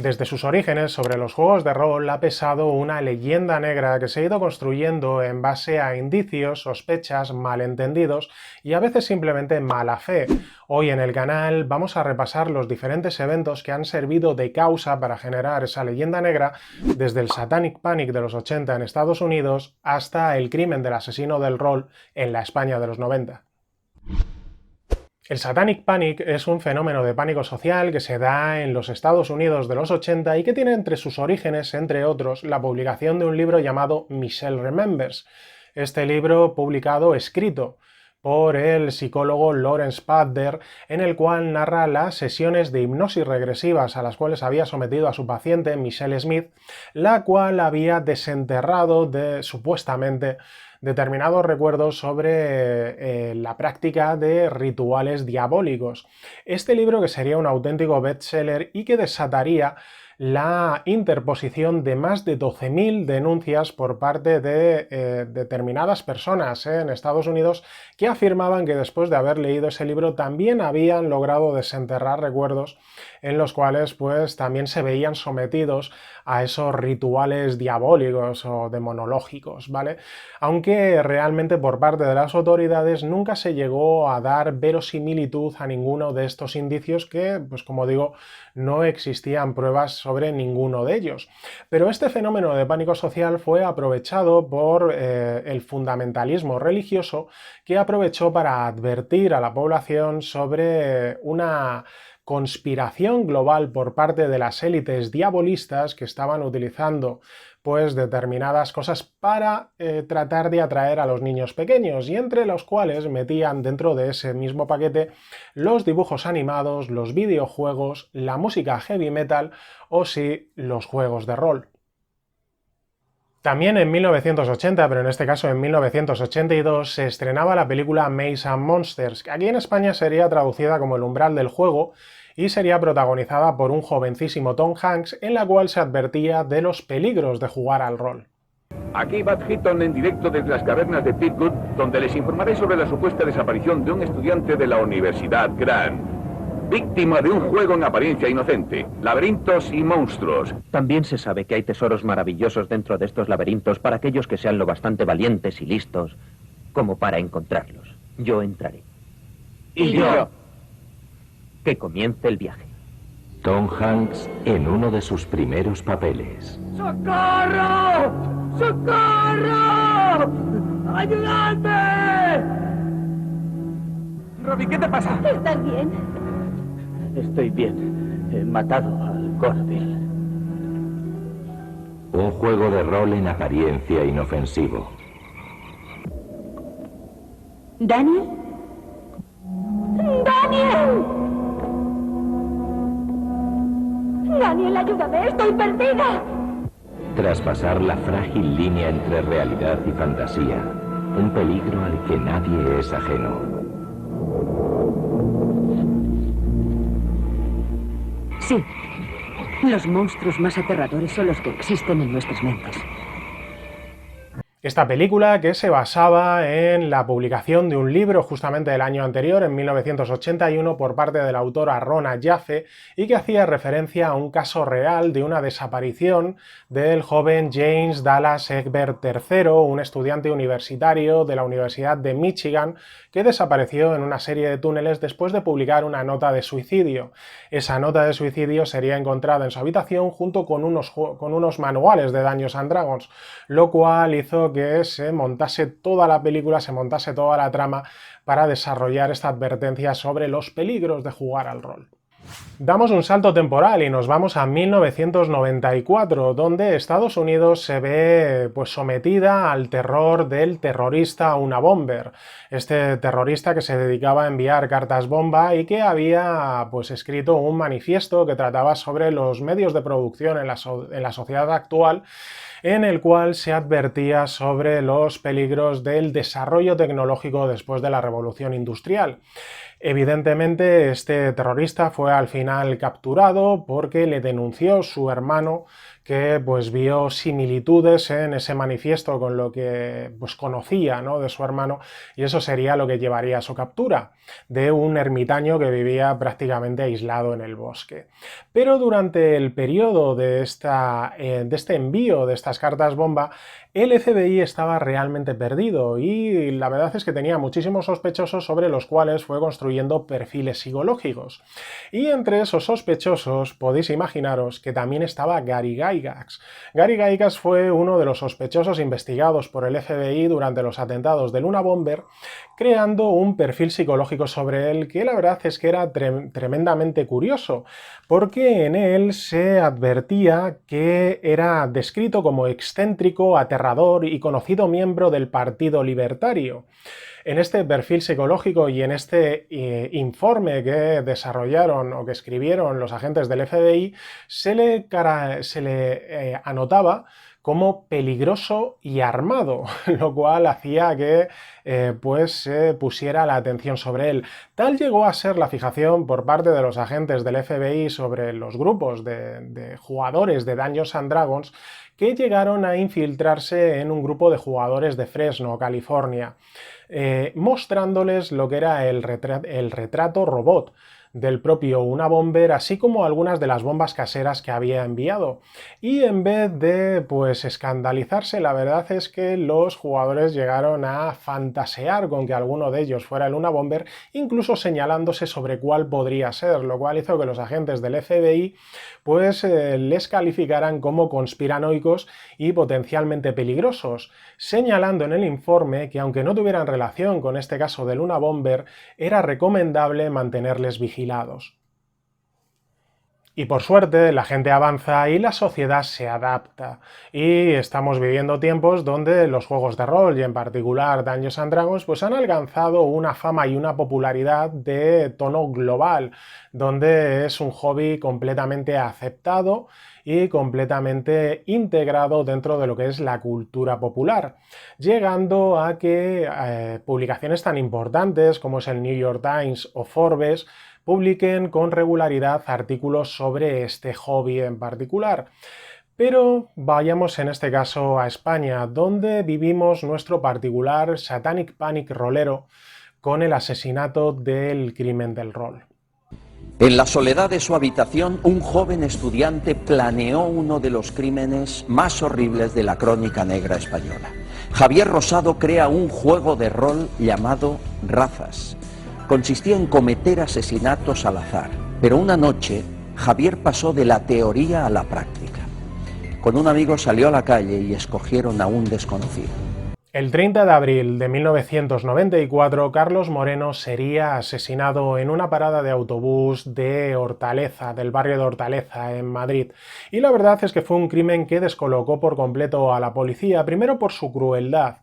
Desde sus orígenes sobre los juegos de rol ha pesado una leyenda negra que se ha ido construyendo en base a indicios, sospechas, malentendidos y a veces simplemente mala fe. Hoy en el canal vamos a repasar los diferentes eventos que han servido de causa para generar esa leyenda negra, desde el Satanic Panic de los 80 en Estados Unidos hasta el crimen del asesino del rol en la España de los 90. El Satanic Panic es un fenómeno de pánico social que se da en los Estados Unidos de los 80 y que tiene entre sus orígenes, entre otros, la publicación de un libro llamado Michelle Remembers. Este libro escrito por el psicólogo Lawrence Padder, en el cual narra las sesiones de hipnosis regresivas a las cuales había sometido a su paciente Michelle Smith, la cual había desenterrado supuestamente determinados recuerdos sobre la práctica de rituales diabólicos. Este libro, que sería un auténtico bestseller y que desataría la interposición de más de 12.000 denuncias por parte de determinadas personas en Estados Unidos que afirmaban que después de haber leído ese libro también habían logrado desenterrar recuerdos en los cuales pues también se veían sometidos a esos rituales diabólicos o demonológicos, ¿vale? Aunque realmente por parte de las autoridades nunca se llegó a dar verosimilitud a ninguno de estos indicios que, pues como digo, no existían pruebas sobre ninguno de ellos. Pero este fenómeno de pánico social fue aprovechado por el fundamentalismo religioso, que aprovechó para advertir a la población sobre una conspiración global por parte de las élites diabolistas que estaban utilizando pues determinadas cosas para tratar de atraer a los niños pequeños, y entre los cuales metían dentro de ese mismo paquete los dibujos animados, los videojuegos, la música heavy metal o sí, los juegos de rol. También en 1980, pero en este caso en 1982, se estrenaba la película Maze and Monsters, que aquí en España sería traducida como El umbral del juego, y sería protagonizada por un jovencísimo Tom Hanks, en la cual se advertía de los peligros de jugar al rol. Aquí Bad Hitton en directo desde las cavernas de Pitgood, donde les informaré sobre la supuesta desaparición de un estudiante de la Universidad Grant, víctima de un juego en apariencia inocente, laberintos y monstruos. También se sabe que hay tesoros maravillosos dentro de estos laberintos para aquellos que sean lo bastante valientes y listos como para encontrarlos. Yo entraré. Y yo. Que comience el viaje. Tom Hanks en uno de sus primeros papeles. ¡Socorro! ¡Socorro! ¡Ayudadme! Robbie, ¿qué te pasa? ¿Estás bien? Estoy bien. He matado al Corville. Un juego de rol en apariencia inofensivo. ¿Daniel? ¡Daniel! ¡Daniel, ayúdame! ¡Estoy perdida! Tras pasar la frágil línea entre realidad y fantasía, un peligro al que nadie es ajeno. Sí. Los monstruos más aterradores son los que existen en nuestras mentes. Esta película, que se basaba en la publicación de un libro justamente del año anterior, en 1981, por parte de la autora Rona Jaffe, y que hacía referencia a un caso real de una desaparición del joven James Dallas Egbert III, un estudiante universitario de la Universidad de Michigan, que desapareció en una serie de túneles después de publicar una nota de suicidio. Esa nota de suicidio sería encontrada en su habitación junto con unos manuales de Dungeons and Dragons, lo cual hizo que se montase toda la película, se montase toda la trama para desarrollar esta advertencia sobre los peligros de jugar al rol. Damos un salto temporal y nos vamos a 1994, donde Estados Unidos se ve pues sometida al terror del terrorista Unabomber, este terrorista que se dedicaba a enviar cartas bomba y que había pues escrito un manifiesto que trataba sobre los medios de producción en la sociedad actual, en el cual se advertía sobre los peligros del desarrollo tecnológico después de la revolución industrial. Evidentemente, este terrorista fue al final capturado porque le denunció su hermano, que pues vio similitudes en ese manifiesto con lo que pues conocía, ¿no?, de su hermano, y eso sería lo que llevaría a su captura, de un ermitaño que vivía prácticamente aislado en el bosque. Pero durante el periodo de este envío de estas cartas bomba, el FBI estaba realmente perdido y la verdad es que tenía muchísimos sospechosos sobre los cuales fue construyendo perfiles psicológicos. Y entre esos sospechosos podéis imaginaros que también estaba Gary Gygax. Gary Gygax fue uno de los sospechosos investigados por el FBI durante los atentados de Luna Bomber, creando un perfil psicológico sobre él que la verdad es que era tremendamente curioso, porque en él se advertía que era descrito como excéntrico, aterrador y conocido miembro del Partido Libertario. En este perfil psicológico y en este informe que desarrollaron o que escribieron los agentes del FBI, se le anotaba como peligroso y armado, lo cual hacía que pues se pusiera la atención sobre él. Tal llegó a ser la fijación por parte de los agentes del FBI sobre los grupos de jugadores de Dungeons & Dragons, que llegaron a infiltrarse en un grupo de jugadores de Fresno, California, mostrándoles lo que era el retrato robot del propio Unabomber, así como algunas de las bombas caseras que había enviado. Y en vez de pues escandalizarse, la verdad es que los jugadores llegaron a fantasear con que alguno de ellos fuera el Unabomber, incluso señalándose sobre cuál podría ser, lo cual hizo que los agentes del FBI pues les calificaran como conspiranoicos y potencialmente peligrosos, señalando en el informe que aunque no tuvieran relación con este caso del Unabomber, era recomendable mantenerles vigilados. Y por suerte la gente avanza y la sociedad se adapta, y estamos viviendo tiempos donde los juegos de rol, y en particular Dungeons & Dragons, pues han alcanzado una fama y una popularidad de tono global, donde es un hobby completamente aceptado y completamente integrado dentro de lo que es la cultura popular, llegando a que publicaciones tan importantes como es el New York Times o Forbes publiquen con regularidad artículos sobre este hobby en particular. Pero vayamos en este caso a España, donde vivimos nuestro particular Satanic Panic rolero con el asesinato del crimen del rol. En la soledad de su habitación, un joven estudiante planeó uno de los crímenes más horribles de la crónica negra española. Javier Rosado crea un juego de rol llamado Razas. Consistía en cometer asesinatos al azar, pero una noche Javier pasó de la teoría a la práctica. Con un amigo salió a la calle y escogieron a un desconocido. El 30 de abril de 1994, Carlos Moreno sería asesinado en una parada de autobús de Hortaleza, del barrio de Hortaleza, en Madrid. Y la verdad es que fue un crimen que descolocó por completo a la policía, primero por su crueldad.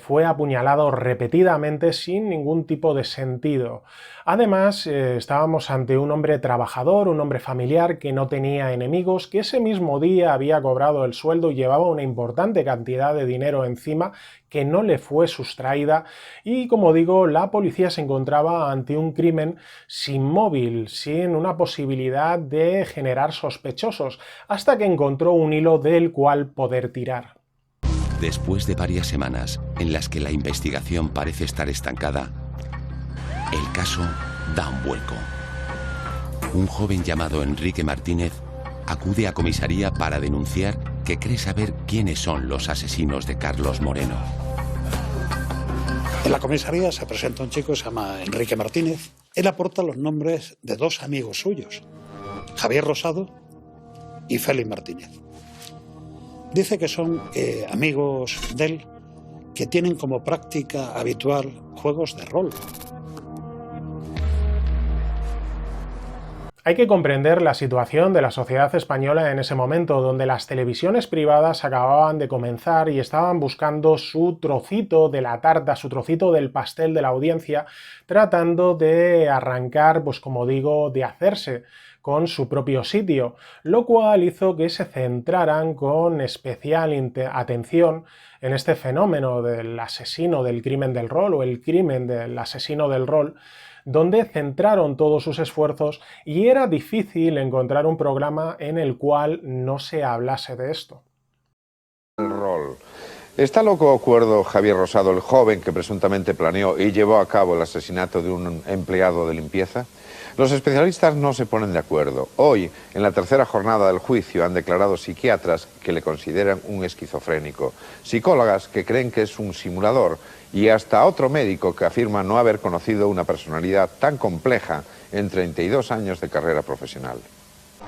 Fue apuñalado repetidamente sin ningún tipo de sentido. Además, estábamos ante un hombre trabajador, un hombre familiar que no tenía enemigos, que ese mismo día había cobrado el sueldo y llevaba una importante cantidad de dinero encima que no le fue sustraída, y como digo, la policía se encontraba ante un crimen sin móvil, sin una posibilidad de generar sospechosos, hasta que encontró un hilo del cual poder tirar. Después de varias semanas en las que la investigación parece estar estancada, el caso da un vuelco. Un joven llamado Enrique Martínez acude a comisaría para denunciar que cree saber quiénes son los asesinos de Carlos Moreno. En la comisaría se presenta un chico que se llama Enrique Martínez. Él aporta los nombres de dos amigos suyos, Javier Rosado y Félix Martínez. Dice que son amigos de él que tienen como práctica habitual juegos de rol. Hay que comprender la situación de la sociedad española en ese momento, donde las televisiones privadas acababan de comenzar y estaban buscando su trocito de la tarta, su trocito del pastel de la audiencia, tratando de arrancar, pues como digo, de hacerse con su propio sitio, lo cual hizo que se centraran con especial atención en este fenómeno del asesino del crimen del rol, o el crimen del asesino del rol, donde centraron todos sus esfuerzos y era difícil encontrar un programa en el cual no se hablase de esto. El rol. ¿Está loco o cuerdo Javier Rosado, el joven que presuntamente planeó y llevó a cabo el asesinato de un empleado de limpieza? Los especialistas no se ponen de acuerdo. Hoy, en la tercera jornada del juicio, han declarado psiquiatras que le consideran un esquizofrénico, psicólogas que creen que es un simulador y hasta otro médico que afirma no haber conocido una personalidad tan compleja en 32 años de carrera profesional.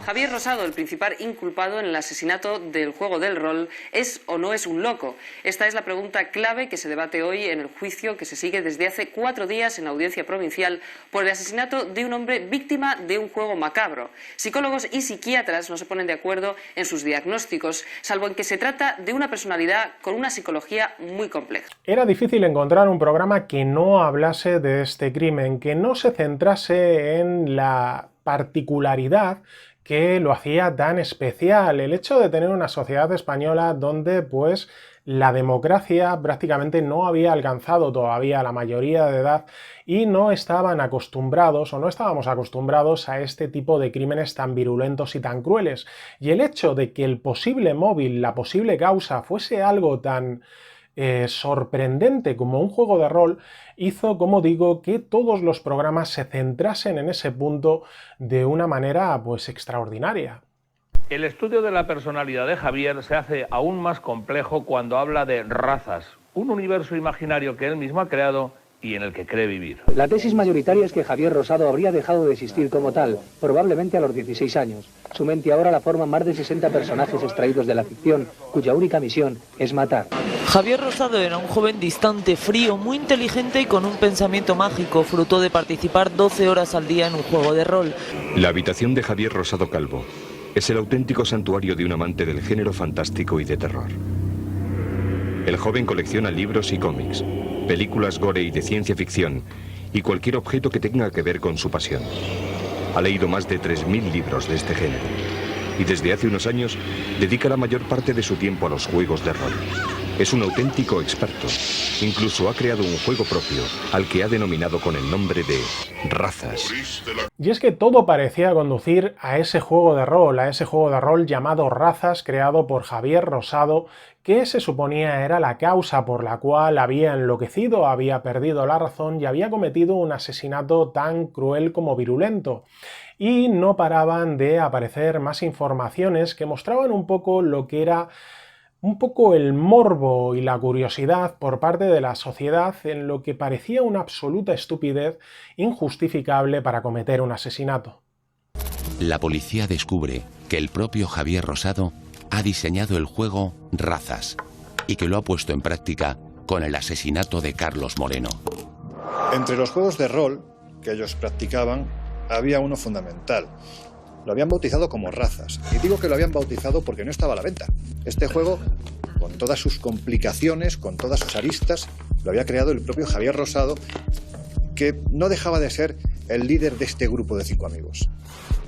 Javier Rosado, el principal inculpado en el asesinato del juego del rol, ¿es o no es un loco? Esta es la pregunta clave que se debate hoy en el juicio que se sigue desde hace 4 días en la audiencia provincial por el asesinato de un hombre víctima de un juego macabro. Psicólogos y psiquiatras no se ponen de acuerdo en sus diagnósticos, salvo en que se trata de una personalidad con una psicología muy compleja. Era difícil encontrar un programa que no hablase de este crimen, que no se centrase en la particularidad que lo hacía tan especial, el hecho de tener una sociedad española donde pues la democracia prácticamente no había alcanzado todavía la mayoría de edad y no estaban acostumbrados o no estábamos acostumbrados a este tipo de crímenes tan virulentos y tan crueles. Y el hecho de que el posible móvil, la posible causa fuese algo tan sorprendente como un juego de rol hizo, como digo, que todos los programas se centrasen en ese punto de una manera pues extraordinaria. El estudio de la personalidad de Javier se hace aún más complejo cuando habla de razas, un universo imaginario que él mismo ha creado y en el que cree vivir. La tesis mayoritaria es que Javier Rosado habría dejado de existir como tal, probablemente a los 16 años. Su mente ahora la forman más de 60 personajes extraídos de la ficción, cuya única misión es matar. Javier Rosado era un joven distante, frío, muy inteligente y con un pensamiento mágico, fruto de participar 12 horas al día en un juego de rol. La habitación de Javier Rosado Calvo es el auténtico santuario de un amante del género fantástico y de terror. El joven colecciona libros y cómics, películas gore y de ciencia ficción, y cualquier objeto que tenga que ver con su pasión. Ha leído más de 3000 libros de este género, y desde hace unos años dedica la mayor parte de su tiempo a los juegos de rol. Es un auténtico experto. Incluso ha creado un juego propio, al que ha denominado con el nombre de Razas. Y es que todo parecía conducir a ese juego de rol llamado Razas, creado por Javier Rosado, que se suponía era la causa por la cual había enloquecido, había perdido la razón y había cometido un asesinato tan cruel como virulento. Y no paraban de aparecer más informaciones que mostraban un poco lo que era un poco el morbo y la curiosidad por parte de la sociedad en lo que parecía una absoluta estupidez injustificable para cometer un asesinato. La policía descubre que el propio Javier Rosado ha diseñado el juego Razas y que lo ha puesto en práctica con el asesinato de Carlos Moreno. Entre los juegos de rol que ellos practicaban había uno fundamental. Lo habían bautizado como Razas. Y digo que lo habían bautizado porque no estaba a la venta. Este juego, con todas sus complicaciones, con todas sus aristas, lo había creado el propio Javier Rosado, que no dejaba de ser el líder de este grupo de 5 amigos.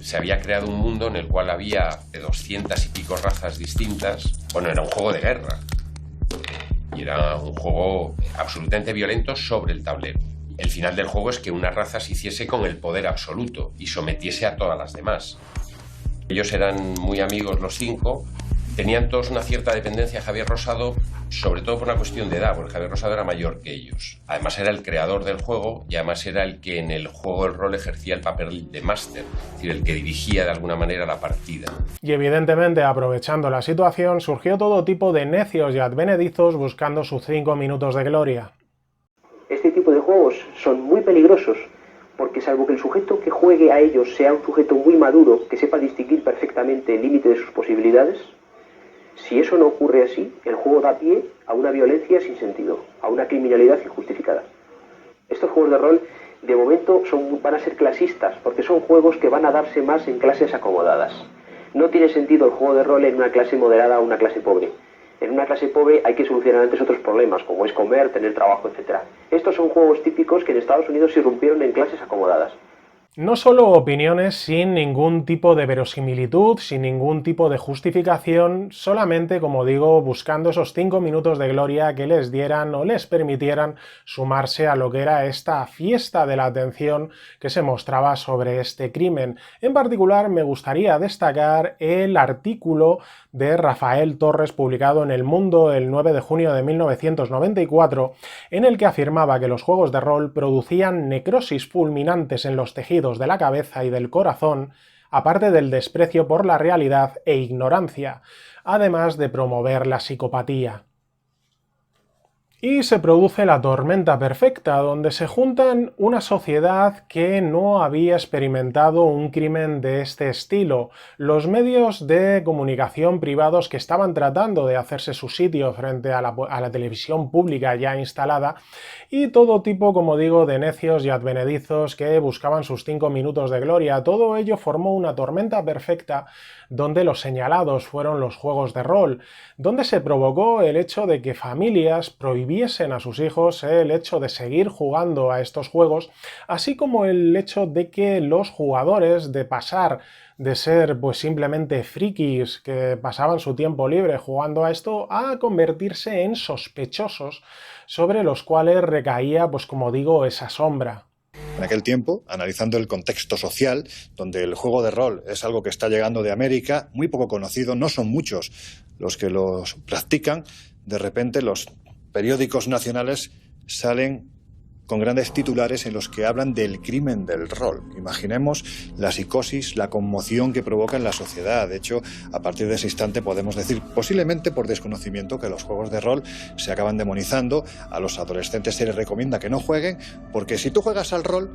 Se había creado un mundo en el cual había de 200 y pico razas distintas. Bueno, era un juego de guerra. Y era un juego absolutamente violento sobre el tablero. El final del juego es que una raza se hiciese con el poder absoluto y sometiese a todas las demás. Ellos eran muy amigos los 5, tenían todos una cierta dependencia a Javier Rosado, sobre todo por una cuestión de edad, porque Javier Rosado era mayor que ellos. Además era el creador del juego y además era el que en el juego del rol ejercía el papel de máster, es decir, el que dirigía de alguna manera la partida. Y evidentemente, aprovechando la situación, surgió todo tipo de necios y advenedizos buscando sus 5 minutos de gloria. Este tipo de juegos son muy peligrosos porque salvo que el sujeto que juegue a ellos sea un sujeto muy maduro, que sepa distinguir perfectamente el límite de sus posibilidades, si eso no ocurre así, el juego da pie a una violencia sin sentido, a una criminalidad injustificada. Estos juegos de rol, de momento, van a ser clasistas, porque son juegos que van a darse más en clases acomodadas. No tiene sentido el juego de rol en una clase moderada o una clase pobre. En una clase pobre hay que solucionar antes otros problemas, como es comer, tener trabajo, etc. Estos son juegos típicos que en Estados Unidos se irrumpieron en clases acomodadas. No solo opiniones sin ningún tipo de verosimilitud, sin ningún tipo de justificación, solamente, como digo, buscando esos 5 minutos de gloria que les dieran o les permitieran sumarse a lo que era esta fiesta de la atención que se mostraba sobre este crimen. En particular, me gustaría destacar el artículo de Rafael Torres publicado en El Mundo el 9 de junio de 1994, en el que afirmaba que los juegos de rol producían necrosis fulminantes en los tejidos de la cabeza y del corazón, aparte del desprecio por la realidad e ignorancia, además de promover la psicopatía. Y se produce la tormenta perfecta, donde se juntan una sociedad que no había experimentado un crimen de este estilo, los medios de comunicación privados que estaban tratando de hacerse su sitio frente a la televisión pública ya instalada, y todo tipo, como digo, de necios y advenedizos que buscaban sus 5 minutos de gloria. Todo ello formó una tormenta perfecta donde los señalados fueron los juegos de rol, donde se provocó el hecho de que familias prohibiesen a sus hijos el hecho de seguir jugando a estos juegos, así como el hecho de que los jugadores, de pasar de ser pues simplemente frikis que pasaban su tiempo libre jugando a esto, a convertirse en sospechosos sobre los cuales recaía, pues como digo, esa sombra. En aquel tiempo, analizando el contexto social, donde el juego de rol es algo que está llegando de América, muy poco conocido, no son muchos los que los practican, de repente los periódicos nacionales salen con grandes titulares en los que hablan del crimen del rol. Imaginemos la psicosis, la conmoción que provoca en la sociedad. De hecho, a partir de ese instante podemos decir, posiblemente por desconocimiento, que los juegos de rol se acaban demonizando. A los adolescentes se les recomienda que no jueguen, porque si tú juegas al rol,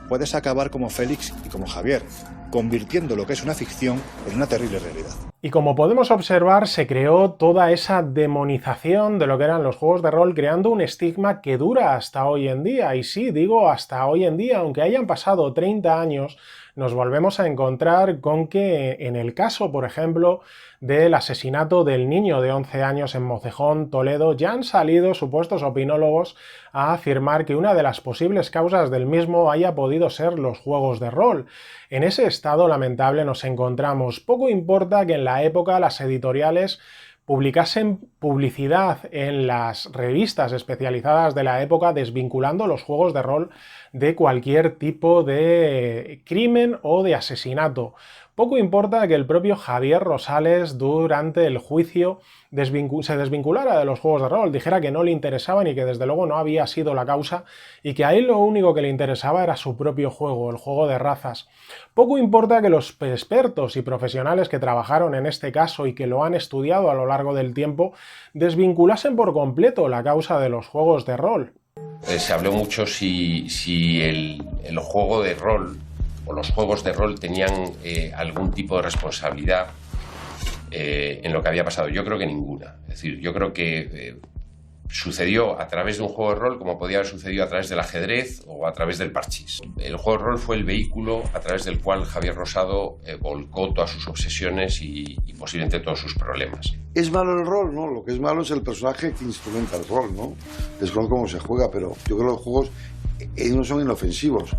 puedes acabar como Félix y como Javier, convirtiendo lo que es una ficción en una terrible realidad. Y como podemos observar, se creó toda esa demonización de lo que eran los juegos de rol, creando un estigma que dura hasta hoy en día. Y sí, digo hasta hoy en día, aunque hayan pasado 30 años, nos volvemos a encontrar con que en el caso, por ejemplo, del asesinato del niño de 11 años en Mocejón, Toledo, ya han salido supuestos opinólogos a afirmar que una de las posibles causas del mismo haya podido ser los juegos de rol. En ese estado lamentable nos encontramos. Poco importa que en la época las editoriales publicasen publicidad en las revistas especializadas de la época desvinculando los juegos de rol de cualquier tipo de crimen o de asesinato. Poco importa que el propio Javier Rosales durante el juicio se desvinculara de los juegos de rol, dijera que no le interesaban y que desde luego no había sido la causa y que a él lo único que le interesaba era su propio juego, el juego de razas. Poco importa que los expertos y profesionales que trabajaron en este caso y que lo han estudiado a lo largo del tiempo desvinculasen por completo la causa de los juegos de rol. Se habló mucho si el juego de rol o los juegos de rol tenían algún tipo de responsabilidad en lo que había pasado. Yo creo que ninguna. Es decir, yo creo que sucedió a través de un juego de rol como podía haber sucedido a través del ajedrez o a través del parchís. El juego de rol fue el vehículo a través del cual Javier Rosado volcó todas sus obsesiones y posiblemente todos sus problemas. Es malo el rol, ¿no? Lo que es malo es el personaje que instrumenta el rol, ¿no? Es cómo se juega, pero yo creo que los juegos no son inofensivos.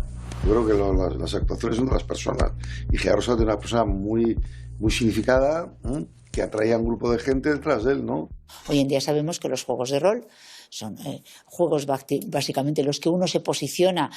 Yo creo que las actuaciones son de las personas. Y Javier Rosado es una persona muy significada, que atrae a un grupo de gente detrás de él, ¿no? Hoy en día sabemos que los juegos de rol son juegos básicamente en los que uno se posiciona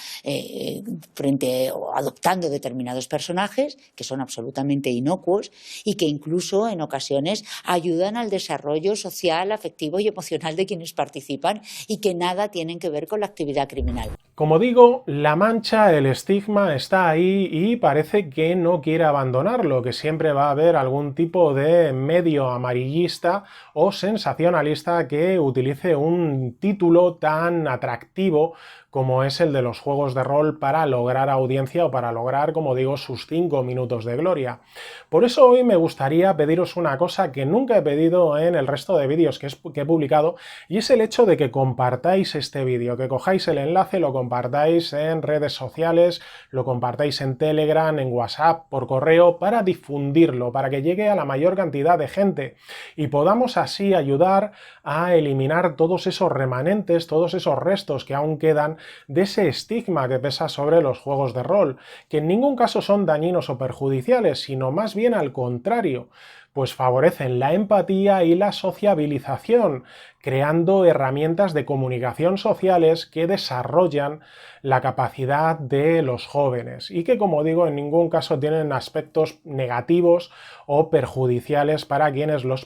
frente o adoptando determinados personajes que son absolutamente inocuos y que incluso en ocasiones ayudan al desarrollo social, afectivo y emocional de quienes participan y que nada tienen que ver con la actividad criminal. Como digo, la mancha, el estigma está ahí y parece que no quiere abandonarlo, que siempre va a haber algún tipo de medio amarillista o sensacionalista que utilice un título tan atractivo como es el de los juegos de rol para lograr audiencia o para lograr, como digo, sus 5 minutos de gloria. Por eso hoy me gustaría pediros una cosa que nunca he pedido en el resto de vídeos que he publicado, y es el hecho de que compartáis este vídeo, que cojáis el enlace, lo compartáis en redes sociales, lo compartáis en Telegram, en WhatsApp, por correo, para difundirlo, para que llegue a la mayor cantidad de gente y podamos así ayudar a eliminar todos esos remanentes, todos esos restos que aún quedan de ese estigma que pesa sobre los juegos de rol, que en ningún caso son dañinos o perjudiciales, sino más bien al contrario, pues favorecen la empatía y la sociabilización, creando herramientas de comunicación sociales que desarrollan la capacidad de los jóvenes y que, como digo, en ningún caso tienen aspectos negativos o perjudiciales para quienes los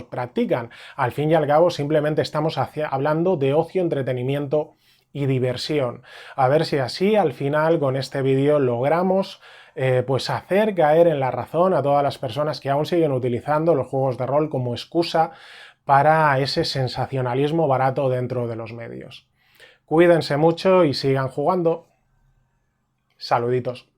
practican. Al fin y al cabo, simplemente estamos hablando de ocio, entretenimiento y diversión. A ver si así al final con este vídeo logramos pues hacer caer en la razón a todas las personas que aún siguen utilizando los juegos de rol como excusa para ese sensacionalismo barato dentro de los medios. Cuídense mucho y sigan jugando. Saluditos.